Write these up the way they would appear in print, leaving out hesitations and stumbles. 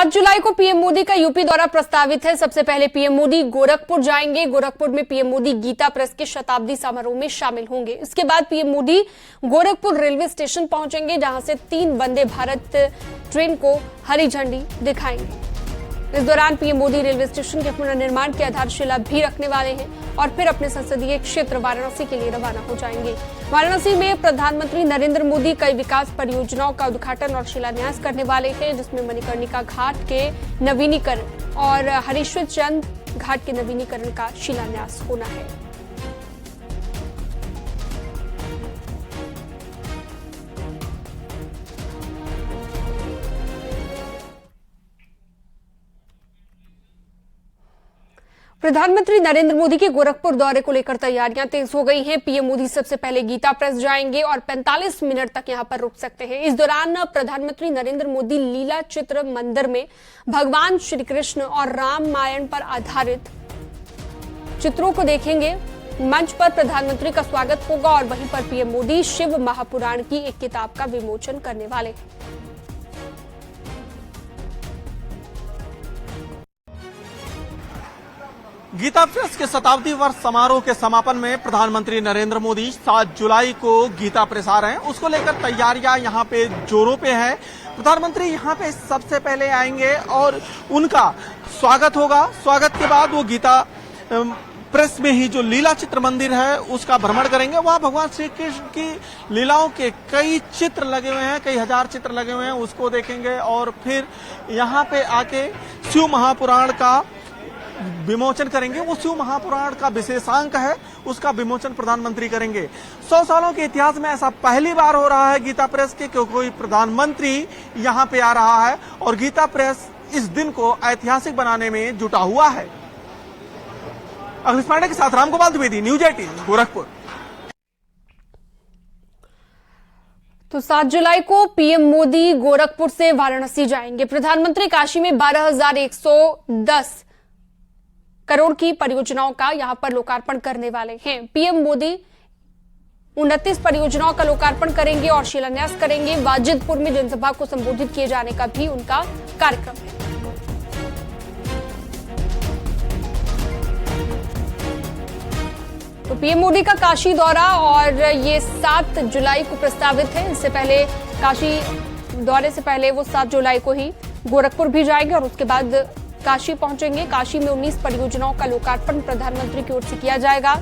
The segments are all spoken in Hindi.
7 जुलाई को पीएम मोदी का यूपी दौरा प्रस्तावित है। सबसे पहले पीएम मोदी गोरखपुर जाएंगे। गोरखपुर में पीएम मोदी गीता प्रेस के शताब्दी समारोह में शामिल होंगे। इसके बाद PM Modi Gorakhpur railway station पहुंचेंगे, जहां से 3 वंदे भारत ट्रेन को हरी झंडी दिखाएंगे। इस दौरान पीएम मोदी रेलवे स्टेशन के पुनर्निर्माण की आधारशिला भी रखने वाले हैं और फिर अपने संसदीय क्षेत्र वाराणसी के लिए रवाना हो जाएंगे। वाराणसी में प्रधानमंत्री नरेंद्र मोदी कई विकास परियोजनाओं का उद्घाटन और शिलान्यास करने वाले हैं, जिसमें मणिकर्णिका घाट के नवीनीकरण और हरीश्वर चंद घाट के नवीनीकरण का शिलान्यास होना है। प्रधानमंत्री नरेंद्र मोदी के गोरखपुर दौरे को लेकर तैयारियां तेज हो गई हैं। पीएम मोदी सबसे पहले गीता प्रेस जाएंगे और 45 मिनट तक यहां पर रुक सकते हैं। इस दौरान प्रधानमंत्री नरेंद्र मोदी लीला चित्र मंदिर में भगवान श्री कृष्ण और रामायण पर आधारित चित्रों को देखेंगे। मंच पर प्रधानमंत्री का स्वागत होगा और वहीं पर पीएम मोदी शिव महापुराण की एक किताब का विमोचन करने वाले हैं। गीता प्रेस के शताब्दी वर्ष समारोह के समापन में प्रधानमंत्री नरेंद्र मोदी 7 जुलाई को गीता प्रेस आ रहे हैं। उसको लेकर तैयारियां यहां पे जोरों पे है। प्रधानमंत्री यहां पे सबसे पहले आएंगे और उनका स्वागत होगा। स्वागत के बाद वो गीता प्रेस में ही जो लीला चित्र मंदिर है उसका भ्रमण करेंगे। वहां भगवान श्री कृष्ण की लीलाओं के कई चित्र लगे हुए हैं, कई हजार चित्र लगे हुए हैं, उसको देखेंगे और फिर यहाँ पे आके शिव महापुराण का विमोचन करेंगे। वो शिव महापुराण का विशेषांक है, उसका विमोचन प्रधानमंत्री करेंगे। 100 सालों के इतिहास में ऐसा पहली बार हो रहा है गीता प्रेस के कोई प्रधानमंत्री यहाँ पे आ रहा है और गीता प्रेस इस दिन को ऐतिहासिक बनाने में जुटा हुआ है। अखिलेश पांडे के साथ रामगोपाल द्विवेदी, न्यूज 18 गोरखपुर। तो 7 जुलाई को पीएम मोदी गोरखपुर से वाराणसी जाएंगे। प्रधानमंत्री काशी में 12,110 करोड़ की परियोजनाओं का यहां पर लोकार्पण करने वाले हैं। पीएम मोदी 29 परियोजनाओं का लोकार्पण करेंगे और शिलान्यास करेंगे। वाजिदपुर में जनसभा को संबोधित किए जाने का भी उनका कार्यक्रम है। तो पीएम मोदी का काशी दौरा और ये 7 जुलाई को प्रस्तावित है। इससे पहले काशी दौरे से पहले वो 7 जुलाई को ही गोरखपुर भी जाएंगे और उसके बाद काशी पहुंचेंगे। काशी में 19 परियोजनाओं का लोकार्पण प्रधानमंत्री की ओर से किया जाएगा।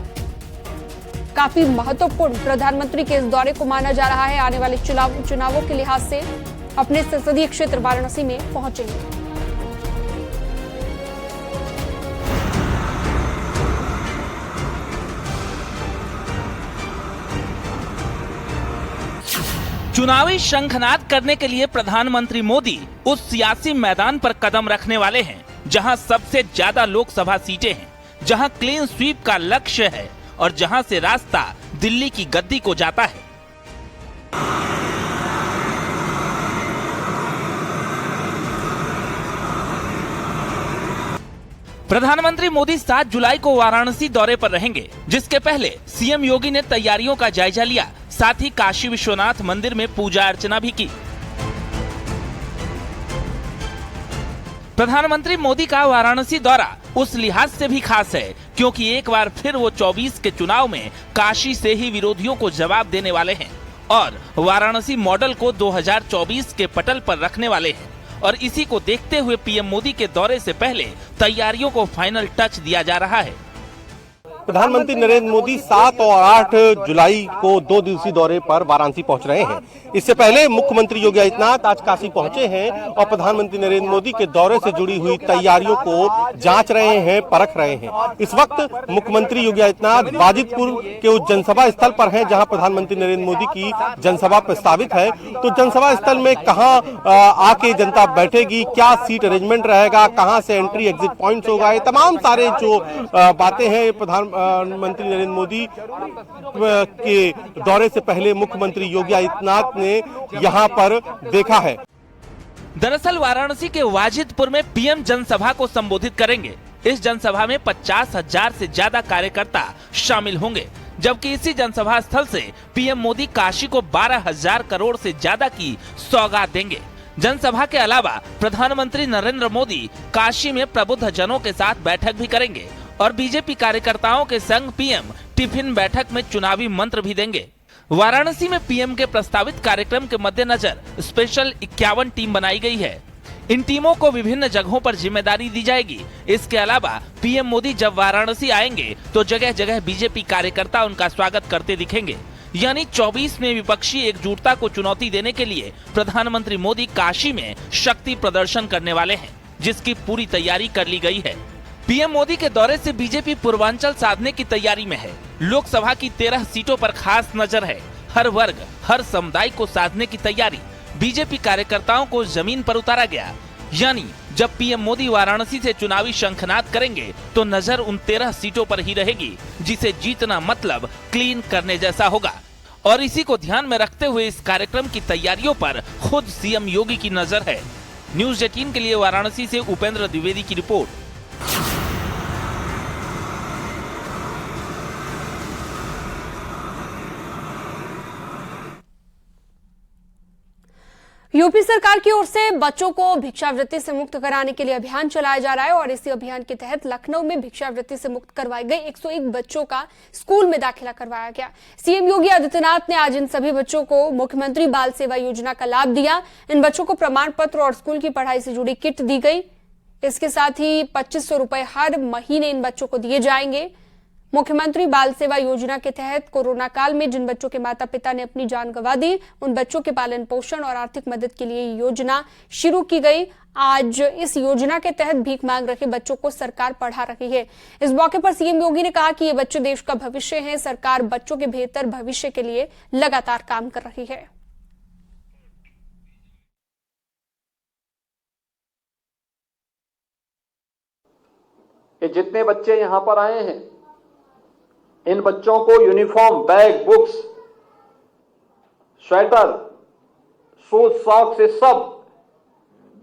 काफी महत्वपूर्ण प्रधानमंत्री के इस दौरे को माना जा रहा है। आने वाले चुनावों के लिहाज से अपने संसदीय क्षेत्र वाराणसी में पहुंचेंगे। चुनावी शंखनाद करने के लिए प्रधानमंत्री मोदी उस सियासी मैदान पर कदम रखने वाले हैं जहां सबसे ज्यादा लोकसभा सीटें हैं, जहां क्लीन स्वीप का लक्ष्य है और जहां से रास्ता दिल्ली की गद्दी को जाता है। प्रधानमंत्री मोदी 7 जुलाई को वाराणसी दौरे पर रहेंगे, जिसके पहले सीएम योगी ने तैयारियों का जायजा लिया, साथ ही काशी विश्वनाथ मंदिर में पूजा अर्चना भी की। प्रधानमंत्री मोदी का वाराणसी दौरा उस लिहाज से भी खास है क्योंकि एक बार फिर वो 24 के चुनाव में काशी से ही विरोधियों को जवाब देने वाले हैं और वाराणसी मॉडल को 2024 के पटल पर रखने वाले हैं। और इसी को देखते हुए पीएम मोदी के दौरे से पहले तैयारियों को फाइनल टच दिया जा रहा है। प्रधानमंत्री नरेंद्र मोदी 7 और 8 जुलाई को 2 दिवसीय दौरे पर वाराणसी पहुंच रहे हैं। इससे पहले मुख्यमंत्री योगी आदित्यनाथ आज काशी पहुंचे हैं और प्रधानमंत्री नरेंद्र मोदी के दौरे से जुड़ी हुई तैयारियों को जांच रहे हैं, परख रहे हैं। इस वक्त मुख्यमंत्री योगी आदित्यनाथ वाजिदपुर के उस जनसभा स्थल पर हैं जहां प्रधानमंत्री नरेंद्र मोदी की जनसभा प्रस्तावित है। तो जनसभा स्थल में कहां आके जनता बैठेगी, क्या सीट अरेंजमेंट रहेगा, कहां से एंट्री एग्जिट पॉइंट्स होगा, ये तमाम सारे जो बातें हैं प्रधानमंत्री नरेंद्र मोदी के दौरे से पहले मुख्यमंत्री योगी आदित्यनाथ ने यहां पर देखा है। दरअसल वाराणसी के वाजिदपुर में पीएम जनसभा को संबोधित करेंगे। इस जनसभा में 50,000 से ज्यादा कार्यकर्ता शामिल होंगे, जबकि इसी जनसभा स्थल से पीएम मोदी काशी को 12,000 करोड़ से ज्यादा की सौगात देंगे। जनसभा के अलावा प्रधानमंत्री नरेंद्र मोदी काशी में प्रबुद्ध जनों के साथ बैठक भी करेंगे और बीजेपी कार्यकर्ताओं के संग पीएम टिफिन बैठक में चुनावी मंत्र भी देंगे। वाराणसी में पीएम के प्रस्तावित कार्यक्रम के मद्देनजर स्पेशल 51 टीम बनाई गई है। इन टीमों को विभिन्न जगहों पर जिम्मेदारी दी जाएगी। इसके अलावा पीएम मोदी जब वाराणसी आएंगे तो जगह जगह बीजेपी कार्यकर्ता उनका स्वागत करते दिखेंगे। यानी 24 में विपक्षी एकजुटता को चुनौती देने के लिए प्रधानमंत्री मोदी काशी में शक्ति प्रदर्शन करने वाले हैं, जिसकी पूरी तैयारी कर ली गई है। पीएम मोदी के दौरे से बीजेपी पूर्वांचल साधने की तैयारी में है। लोकसभा की 13 सीटों पर खास नजर है। हर वर्ग, हर समुदाय को साधने की तैयारी। बीजेपी कार्यकर्ताओं को जमीन पर उतारा गया। यानी जब पीएम मोदी वाराणसी से चुनावी शंखनाद करेंगे तो नजर उन 13 सीटों पर ही रहेगी, जिसे जीतना मतलब क्लीन करने जैसा होगा। और इसी को ध्यान में रखते हुए इस कार्यक्रम की तैयारियों पर खुद सीएम योगी की नजर है। न्यूज़ 18 के लिए वाराणसी से उपेंद्र द्विवेदी की रिपोर्ट। यूपी सरकार की ओर से बच्चों को भिक्षावृत्ति से मुक्त कराने के लिए अभियान चलाया जा रहा है और इसी अभियान के तहत लखनऊ में भिक्षावृत्ति से मुक्त करवाए गए 101 बच्चों का स्कूल में दाखिला करवाया गया। सीएम योगी आदित्यनाथ ने आज इन सभी बच्चों को मुख्यमंत्री बाल सेवा योजना का लाभ दिया। इन बच्चों को प्रमाण पत्र और स्कूल की पढ़ाई से जुड़ी किट दी गई। इसके साथ ही 2500 रुपए हर महीने इन बच्चों को दिए जाएंगे। मुख्यमंत्री बाल सेवा योजना के तहत कोरोना काल में जिन बच्चों के माता पिता ने अपनी जान गंवा दी, उन बच्चों के पालन पोषण और आर्थिक मदद के लिए योजना शुरू की गई। आज इस योजना के तहत भीख मांग रहे बच्चों को सरकार पढ़ा रही है। इस मौके पर सीएम योगी ने कहा कि ये बच्चे देश का भविष्य हैं। सरकार बच्चों के बेहतर भविष्य के लिए लगातार काम कर रही है। ये जितने बच्चे यहां पर आए हैं, इन बच्चों को uniform, bag, books, sweater, shoes, socks, ये सब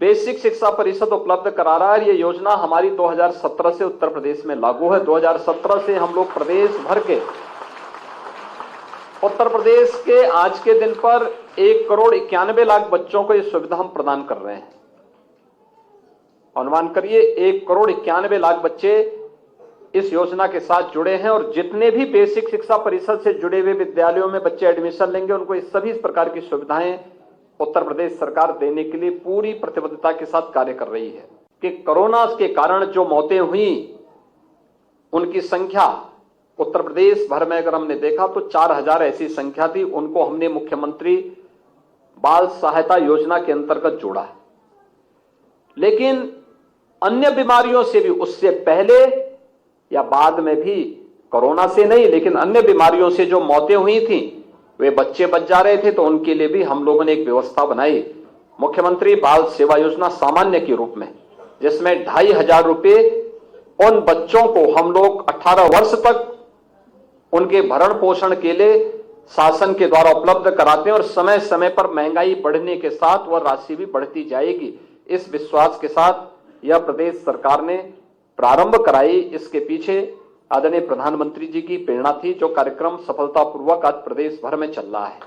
बेसिक शिक्षा परिषद उपलब्ध करा रहा है। ये योजना हमारी 2017 से उत्तर प्रदेश में लागू है। 2017 से हम लोग प्रदेश भर के, उत्तर प्रदेश के आज के दिन पर 1,91,00,000 बच्चों को ये सुविधा हम प्रदान कर रहे हैं। अनुमान करिए 1,91,00,000 बच्चे इस योजना के साथ जुड़े हैं और जितने भी बेसिक शिक्षा परिषद से जुड़े हुए विद्यालयों में बच्चे एडमिशन लेंगे, उनको इस सभी प्रकार की सुविधाएं उत्तर प्रदेश सरकार देने के लिए पूरी प्रतिबद्धता के साथ कार्य कर रही है। कि कोरोना के कारण जो मौतें हुई, उनकी संख्या उत्तर प्रदेश भर में अगर हमने देखा तो 4000 ऐसी संख्या थी। उनको हमने मुख्यमंत्री बाल सहायता योजना के अंतर्गत जोड़ा है। लेकिन अन्य बीमारियों से भी, उससे पहले या बाद में भी, कोरोना से नहीं लेकिन अन्य बीमारियों से जो मौतें हुई थी, वे बच्चे बच जा रहे थे। तो उनके लिए भी हम लोगों ने एक व्यवस्था बनाई, मुख्यमंत्री बाल सेवा योजना सामान्य के रूप में, जिसमें 2,500 रुपए उन बच्चों को हम लोग 18 वर्ष तक उनके भरण पोषण के लिए शासन के द्वारा उपलब्ध कराते हैं और समय समय पर महंगाई बढ़ने के साथ वह राशि भी बढ़ती जाएगी। इस विश्वास के साथ यह प्रदेश सरकार ने प्रारंभ कराई। इसके पीछे आदरणीय प्रधानमंत्री जी की प्रेरणा थी, जो कार्यक्रम सफलतापूर्वक आज प्रदेश भर में चल रहा है।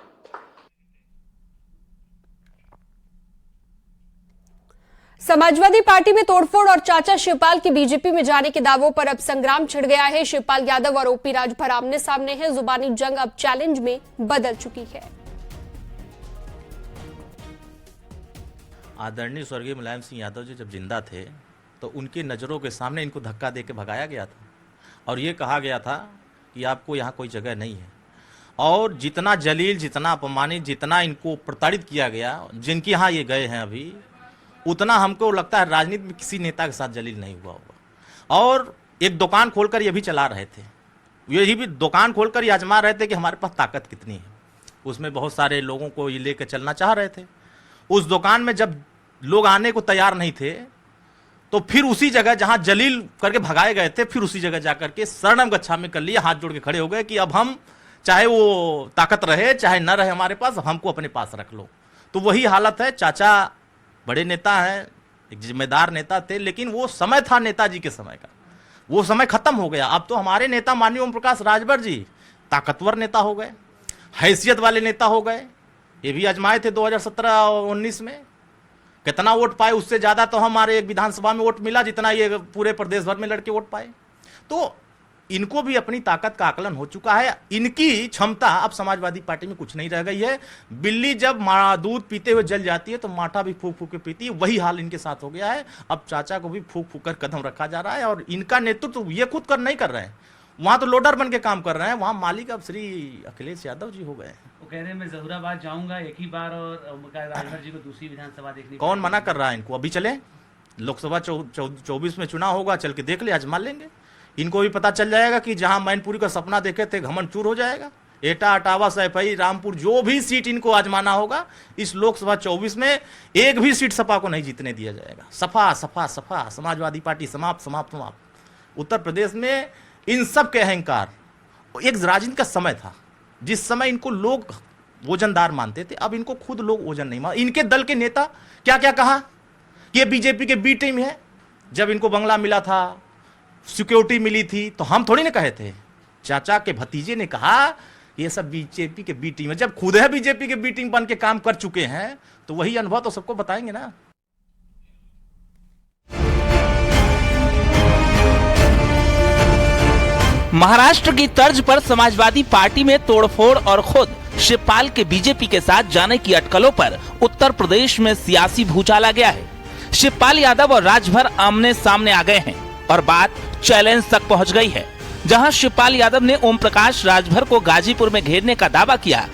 समाजवादी पार्टी में तोड़फोड़ और चाचा शिवपाल के बीजेपी में जाने के दावों पर अब संग्राम छिड़ गया है। शिवपाल यादव और ओपी राजभर आमने सामने हैं। जुबानी जंग अब चैलेंज में बदल चुकी है। आदरणीय स्वर्गीय मुलायम सिंह यादव जी जब जिंदा थे तो उनकी नज़रों के सामने इनको धक्का देके भगाया गया था और ये कहा गया था कि आपको यहाँ कोई जगह नहीं है। और जितना जलील, जितना अपमानित, जितना इनको प्रताड़ित किया गया, जिनके यहाँ ये गए हैं अभी, उतना हमको लगता है राजनीति में किसी नेता के साथ जलील नहीं हुआ होगा। और एक दुकान खोलकर ये भी चला रहे थे, यही भी दुकान खोलकर ये आजमा रहे थे कि हमारे पास ताकत कितनी है। उसमें बहुत सारे लोगों को ये लेकर चलना चाह रहे थे। उस दुकान में जब लोग आने को तैयार नहीं थे तो फिर उसी जगह जहां जलील करके भगाए गए थे, फिर उसी जगह जाकर के शरणम गच्छामि कर लिए, हाथ जोड़ के खड़े हो गए कि अब हम, चाहे वो ताकत रहे चाहे न रहे हमारे पास, हमको अपने पास रख लो। तो वही हालत है। चाचा बड़े नेता हैं, एक जिम्मेदार नेता थे, लेकिन वो समय था नेताजी के समय का, वो समय खत्म हो गया। अब तो हमारे नेता माननीय ओम प्रकाश राजभर जी ताकतवर नेता हो गए, हैसियत वाले नेता हो गए। ये भी आजमाए थे 2017 और 19 में। कितना वोट पाए, उससे ज्यादा तो हमारे एक विधानसभा में वोट मिला जितना ये पूरे प्रदेश भर में लड़के वोट पाए। तो इनको भी अपनी ताकत का आकलन हो चुका है। इनकी क्षमता अब समाजवादी पार्टी में कुछ नहीं रह गई है। बिल्ली जब दूध पीते हुए जल जाती है तो माठा भी फूक फूक के पीती है, वही हाल इनके साथ हो गया है। अब चाचा को भी फूक फूक कर कदम रखा जा रहा है और इनका नेतृत्व ये खुद कर नहीं कर रहे हैं, वहां तो लोडर बन के काम कर रहे हैं, वहां मालिक अब श्री अखिलेश यादव जी हो गए। वो कह रहे हैं मैं जहूराबाद जाऊंगा एक ही बार और राजभर जी को दूसरी विधानसभा देखने। कौन मना कर रहा है इनको? अभी चले, लोकसभा 24 में चुनाव होगा, चल के देख ले, आजमा लेंगे। इनको भी पता चल जाएगा कि जहां मैनपुरी का सपना देखे थे घमंड चूर हो जाएगा। एटा, अटावा, सैफई, रामपुर जो भी सीट इनको आजमाना होगा, इस लोकसभा 24 में एक भी सीट सपा को नहीं जीतने दिया जाएगा। सपा सपा सपा, समाजवादी पार्टी समाप्त समाप्त समाप्त। उत्तर प्रदेश में इन सब के अहंकार, एक राजनीति का समय था जिस समय इनको लोग वजनदार मानते थे, अब इनको खुद लोग वजन नहीं मान। इनके दल के नेता क्या क्या कहा कि ये बीजेपी के बी टीम है। जब इनको बंगला मिला था, सिक्योरिटी मिली थी, तो हम थोड़ी ना कहे थे, चाचा के भतीजे ने कहा ये सब बीजेपी के बी टीम है। जब खुद है बीजेपी के बी टीम बन के काम कर चुके हैं तो वही अनुभव तो सबको बताएंगे ना। महाराष्ट्र की तर्ज पर समाजवादी पार्टी में तोड़फोड़ और खुद शिवपाल के बीजेपी के साथ जाने की अटकलों पर उत्तर प्रदेश में सियासी भूचाल आ गया है। शिवपाल यादव और राजभर आमने सामने आ गए हैं और बात चैलेंज तक पहुंच गई है। जहां शिवपाल यादव ने ओम प्रकाश राजभर को गाजीपुर में घेरने का दावा किया,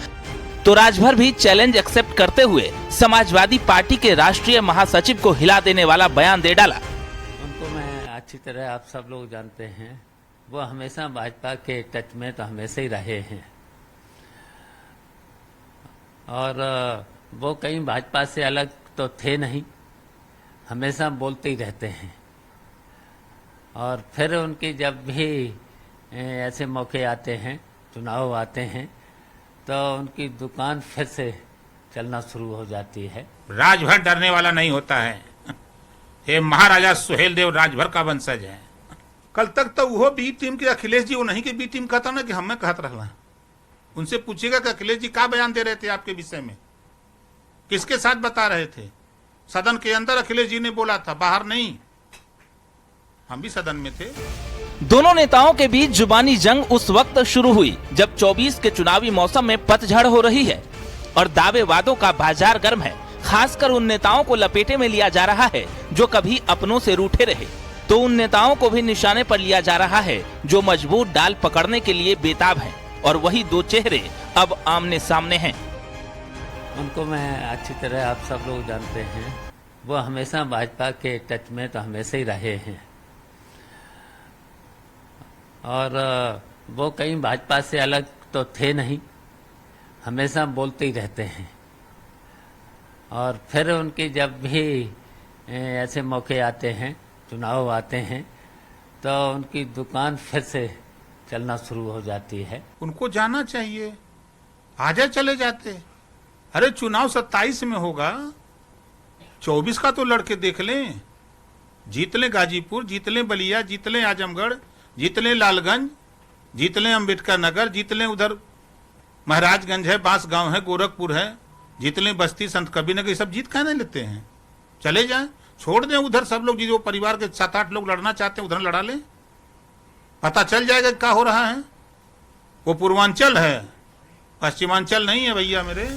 तो राजभर भी चैलेंज एक्सेप्ट करते हुए समाजवादी पार्टी के राष्ट्रीय महासचिव को हिला देने वाला बयान दे डाला। उनको मैं अच्छी तरह आप सब लोग जानते हैं, वो हमेशा भाजपा के टच में तो हमेशा ही रहे हैं और वो कहीं भाजपा से अलग तो थे नहीं, हमेशा बोलते ही रहते हैं। और फिर उनकी जब भी ऐसे मौके आते हैं, चुनाव आते हैं, तो उनकी दुकान फिर से चलना शुरू हो जाती है। राजभर डरने वाला नहीं होता है। ये महाराजा सुहेल देव राजभर का वंशज है। कल तक तो वो बी टीम के अखिलेश जी, वो नहीं के बी टीम कहता ना कि हमें कहत रहना। उनसे पूछिएगा कि अखिलेश जी क्या बयान दे रहे थे आपके विषय में, किसके साथ बता रहे थे। सदन के अंदर अखिलेश जी ने बोला था, बाहर नहीं। हम भी सदन में थे। दोनों नेताओं के बीच जुबानी जंग उस वक्त शुरू हुई जब 24 के चुनावी मौसम में पतझड़ हो रही है और दावे वादों का बाजार गर्म है। खासकर उन नेताओं को लपेटे में लिया जा रहा है जो कभी अपनों से रूठे रहे, तो उन नेताओं को भी निशाने पर लिया जा रहा है जो मजबूत डाल पकड़ने के लिए बेताब हैं। और वही दो चेहरे अब आमने सामने हैं। उनको मैं अच्छी तरह आप सब लोग जानते हैं, वो हमेशा भाजपा के टच में तो हमेशा ही रहे हैं और वो कहीं भाजपा से अलग तो थे नहीं, हमेशा बोलते ही रहते हैं। और फिर उनकी जब भी ऐसे मौके आते हैं, चुनाव आते हैं, तो उनकी दुकान फिर से चलना शुरू हो जाती है। उनको जाना चाहिए, आजा चले जाते। अरे चुनाव 27 में होगा, 24 का तो लड़के देख लें। जीत लें गाजीपुर, जीत लें बलिया, जीत लें आजमगढ़, जीत लें लालगंज, जीत लें अम्बेडकर नगर, जीत लें उधर महाराजगंज है, बांस गांव है, गोरखपुर है, जीत लें बस्ती, संत कबीर नगर, ये सब जीत कहने लेते हैं। चले जाएं, छोड़ दें उधर सब लोग, जो परिवार के 7-8 लोग लड़ना चाहते हैं उधर लड़ा लें। पता चल जाएगा क्या हो रहा है। वो पूर्वांचल है, पश्चिमांचल नहीं है भैया मेरे।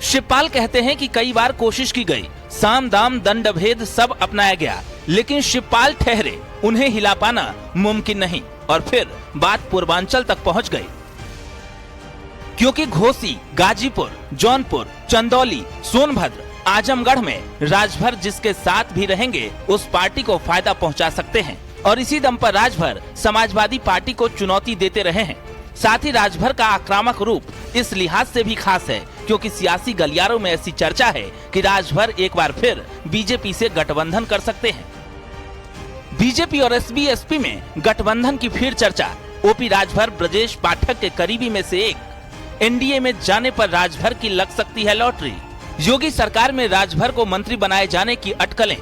शिवपाल कहते हैं कि कई बार कोशिश की गई, साम दाम दंड भेद सब अपनाया गया, लेकिन शिवपाल ठहरे, उन्हें हिला पाना मुमकिन नहीं। और फिर बात पूर्वांचल तक पहुंच गई, क्योंकि घोसी, गाजीपुर, जौनपुर, चंदौली, सोनभद्र, आजमगढ़ में राजभर जिसके साथ भी रहेंगे उस पार्टी को फायदा पहुंचा सकते हैं। और इसी दम पर राजभर समाजवादी पार्टी को चुनौती देते रहे हैं। साथ ही राजभर का आक्रामक रूप इस लिहाज से भी खास है क्योंकि सियासी गलियारों में ऐसी चर्चा है कि राजभर एक बार फिर बीजेपी से गठबंधन कर सकते हैं। बीजेपी और एसबी-एसपी में गठबंधन की फिर चर्चा। ओपी राजभर ब्रजेश पाठक के करीबी में से एक। एनडीए में जाने पर राजभर की लग सकती है लॉटरी। योगी सरकार में राजभर को मंत्री बनाए जाने की अटकलें,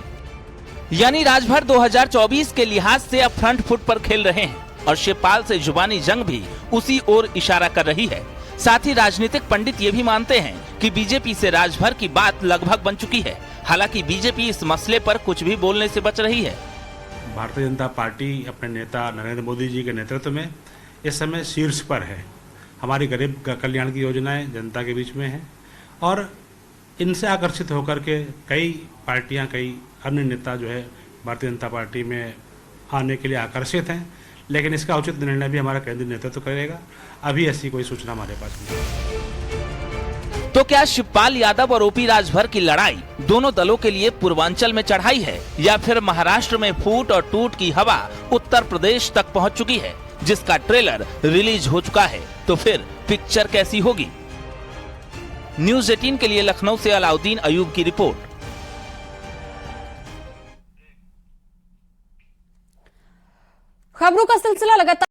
यानी राजभर 2024 के लिहाज से अब फ्रंट फुट पर खेल रहे हैं और शिवपाल से जुबानी जंग भी उसी ओर इशारा कर रही है। साथ ही राजनीतिक पंडित ये भी मानते हैं कि बीजेपी से राजभर की बात लगभग बन चुकी है। हालांकि बीजेपी इस मसले पर कुछ भी बोलने से बच रही है। भारतीय जनता पार्टी अपने नेता नरेंद्र मोदी जी के नेतृत्व में इस समय शीर्ष पर है। हमारी गरीब कल्याण की योजनाएं जनता के बीच में हैं और इनसे आकर्षित होकर के कई पार्टियां, कई अन्य नेता जो है भारतीय जनता पार्टी में आने के लिए आकर्षित हैं, लेकिन इसका उचित निर्णय भी हमारा केंद्रीय नेतृत्व करेगा। अभी ऐसी कोई सूचना हमारे पास नहीं है। तो क्या शिवपाल यादव और ओपी राजभर की लड़ाई दोनों दलों के लिए पूर्वांचल में चढ़ाई है, या फिर महाराष्ट्र में फूट और टूट की हवा उत्तर प्रदेश तक पहुंच चुकी है, जिसका ट्रेलर रिलीज हो चुका है? तो फिर पिक्चर कैसी होगी? न्यूज़ 18 के लिए लखनऊ से अलाउद्दीन अयूब की रिपोर्ट। खबरों का सिलसिला लगातार